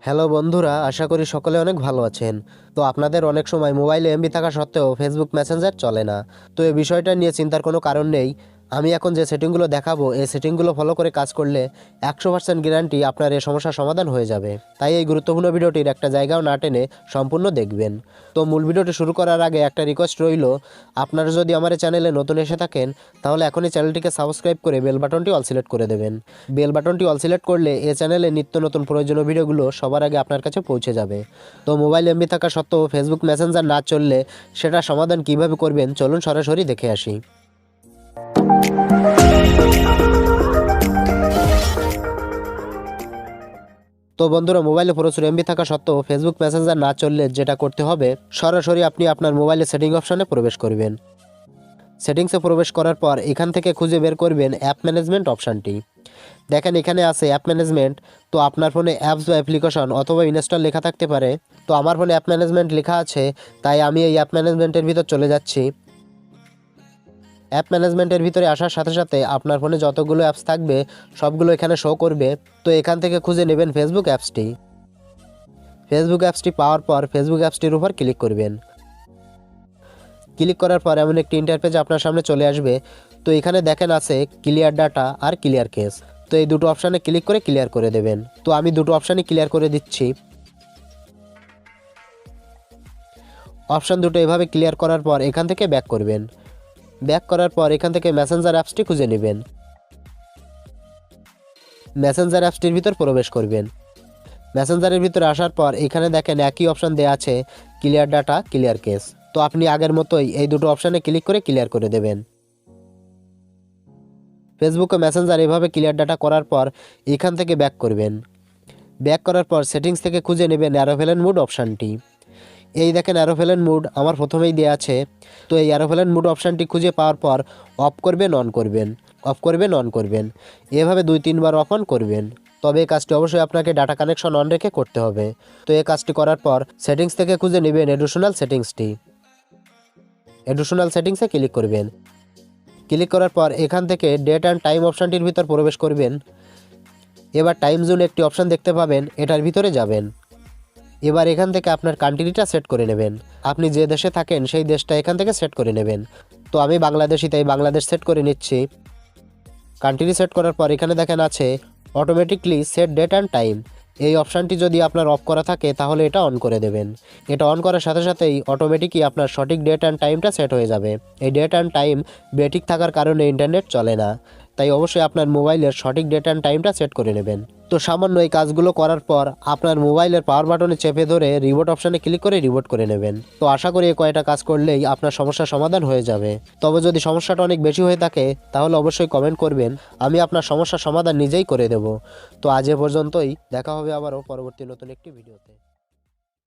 Hello বন্ধুরা, আশা করি সকলে অনেক ভালো আছেন। তো আপনাদের অনেক সময় মোবাইলে এমবি থাকা সত্ত্বেও ফেসবুক মেসেঞ্জার চলে না। তো এই বিষয়টা নিয়ে চিন্তার কোনো কারণ নেই। আমি এখন যে সেটিংগুলো দেখাবো, এই সেটিংগুলো ফলো করে কাজ করলে 100% গ্যারান্টি আপনার এই সমস্যার সমাধান হয়ে যাবে। তাই এই গুরুত্বপূর্ণ ভিডিওটির একটা জায়গাও না টেনে সম্পূর্ণ দেখবেন। তো মূল ভিডিওটি শুরু করার আগে একটা রিকোয়েস্ট রইল, আপনারা যদি আমার এই চ্যানেলে নতুন এসে থাকেন তাহলে এখনই চ্যানেলটিকে সাবস্ক্রাইব করে বেল বাটনটি অল সিলেক্ট করে দেবেন। বেল বাটনটি অল সিলেক্ট করলে এই চ্যানেলে নিত্য নতুন প্রয়োজনীয় ভিডিওগুলো সবার আগে আপনার কাছে পৌঁছে যাবে। তো মোবাইল এমবি থাকা সত্ত্বেও ফেসবুক মেসেঞ্জার না চললে সেটা সমাধান কিভাবে করবেন চলুন সরাসরি দেখে আসি। তো বন্ধুরা, মোবাইলে প্রচুর এমবি থাকা সত্ত্বেও ফেসবুক মেসেঞ্জার না চললে যেটা করতে হবে, সরাসরি আপনি আপনার মোবাইলে সেটিং অপশনে প্রবেশ করবেন। সেটিংসে প্রবেশ করার পর এখান থেকে খুঁজে বের করবেন অ্যাপ ম্যানেজমেন্ট অপশানটি। দেখেন এখানে আছে অ্যাপ ম্যানেজমেন্ট। তো আপনার ফোনে অ্যাপস বা অ্যাপ্লিকেশন অথবা ইনস্টল লেখা থাকতে পারে। তো আমার ফোনে অ্যাপ ম্যানেজমেন্ট লেখা আছে, তাই আমি এই অ্যাপ ম্যানেজমেন্টের ভিতর চলে যাচ্ছি। অ্যাপ ম্যানেজমেন্টের ভিতরে আসার সাথে সাথে আপনার ফোনে যতগুলো অ্যাপস থাকবে সবগুলো এখানে শো করবে। তো এখান থেকে খুঁজে নেবেন ফেসবুক অ্যাপসটি। ফেসবুক অ্যাপসটি পাওয়ার পর ফেসবুক অ্যাপসটির উপর ক্লিক করবেন। ক্লিক করার পর এমন একটি ইন্টারফেস আপনার সামনে চলে আসবে। তো এখানে দেখেন আছে ক্লিয়ার ডাটা আর ক্লিয়ার কেস। তো এই দুটো অপশানে ক্লিক করে ক্লিয়ার করে দেবেন। তো আমি দুটো অপশানই ক্লিয়ার করে দিচ্ছি। অপশান দুটো এভাবে ক্লিয়ার করার পর এখান থেকে ব্যাক করবেন। ব্যাক করার পর এখান থেকে মেসেঞ্জার অ্যাপসটি খুঁজে নেবেন। মেসেঞ্জার অ্যাপসটির ভিতর প্রবেশ করবেন। মেসেঞ্জারের ভিতরে আসার পর এখানে দেখেন একই অপশান দেওয়া আছে ক্লিয়ার ডাটা ক্লিয়ার কেস। তো আপনি আগের মতোই এই দুটো অপশানে ক্লিক করে ক্লিয়ার করে দেবেন। ফেসবুক ও মেসেঞ্জার এভাবে ক্লিয়ার ডাটা করার পর এখান থেকে ব্যাক করবেন। ব্যাক করার পর সেটিংস থেকে খুঁজে নেবেন অ্যারোপ্লেন মুড অপশানটি। এই দেখেন অ্যারোপ্লেন মুড আমার প্রথমেই দেওয়া আছে। তো এই অ্যারোপ্লেন মুড অপশানটি খুঁজে পাওয়ার পর অফ করবেন অন করবেন, অফ করবেন অন করবেন, এভাবে 2-3 বার অফ অন করবেন। তবে এই কাজটি অবশ্যই আপনাকে ডাটা কানেকশন অন রেখে করতে হবে। তো এই কাজটি করার পর সেটিংস থেকে খুঁজে নেবেন এডিশনাল সেটিংসটি। এডিশনাল সেটিংসে ক্লিক করবেন। ক্লিক করার পর এখান থেকে ডেট অ্যান্ড টাইম অপশানটির ভিতর প্রবেশ করবেন। এবার টাইম জোন একটি অপশান দেখতে পাবেন, এটার ভিতরে যাবেন। এবার এখান থেকে আপনার কান্ট্রিটা সেট করে নেবেন। আপনি যে দেশে থাকেন সেই দেশটা এখান থেকে সেট করে নেবেন। তো আমি বাংলাদেশি, তাই বাংলাদেশ সেট করে নিচ্ছি। কান্ট্রি সেট করার পর এখানে দেখেন আছে automatically set date and time. এই অপশানটি যদি আপনার অফ করা থাকে তাহলে এটা অন করে দেবেন। এটা অন করার সাথে সাথেই অটোমেটিকই আপনার সঠিক ডেট অ্যান্ড টাইমটা সেট হয়ে যাবে। এই ডেট অ্যান্ড টাইম বেঠিক থাকার কারণে ইন্টারনেট চলে না, তাই অবশ্যই আপনার মোবাইলের সঠিক ডেট অ্যান্ড টাইমটা সেট করে নেবেন। তো সামান্য এই কাজগুলো করার পর আপনার মোবাইলের পাওয়ার বাটনে চেপে ধরে রিবোট অপশানে ক্লিক করে রিবোট করে নেবেন। তো আশা করি এই কয়টা কাজ করলেই আপনার সমস্যার সমাধান হয়ে যাবে। তবে যদি সমস্যাটা অনেক বেশি হয়ে থাকে তাহলে অবশ্যই কমেন্ট করবেন, আমি আপনার সমস্যার সমাধান নিজেই করে দেব। তো আজ এ পর্যন্তই, দেখা হবে আবারও পরবর্তী নতুন একটি ভিডিওতে।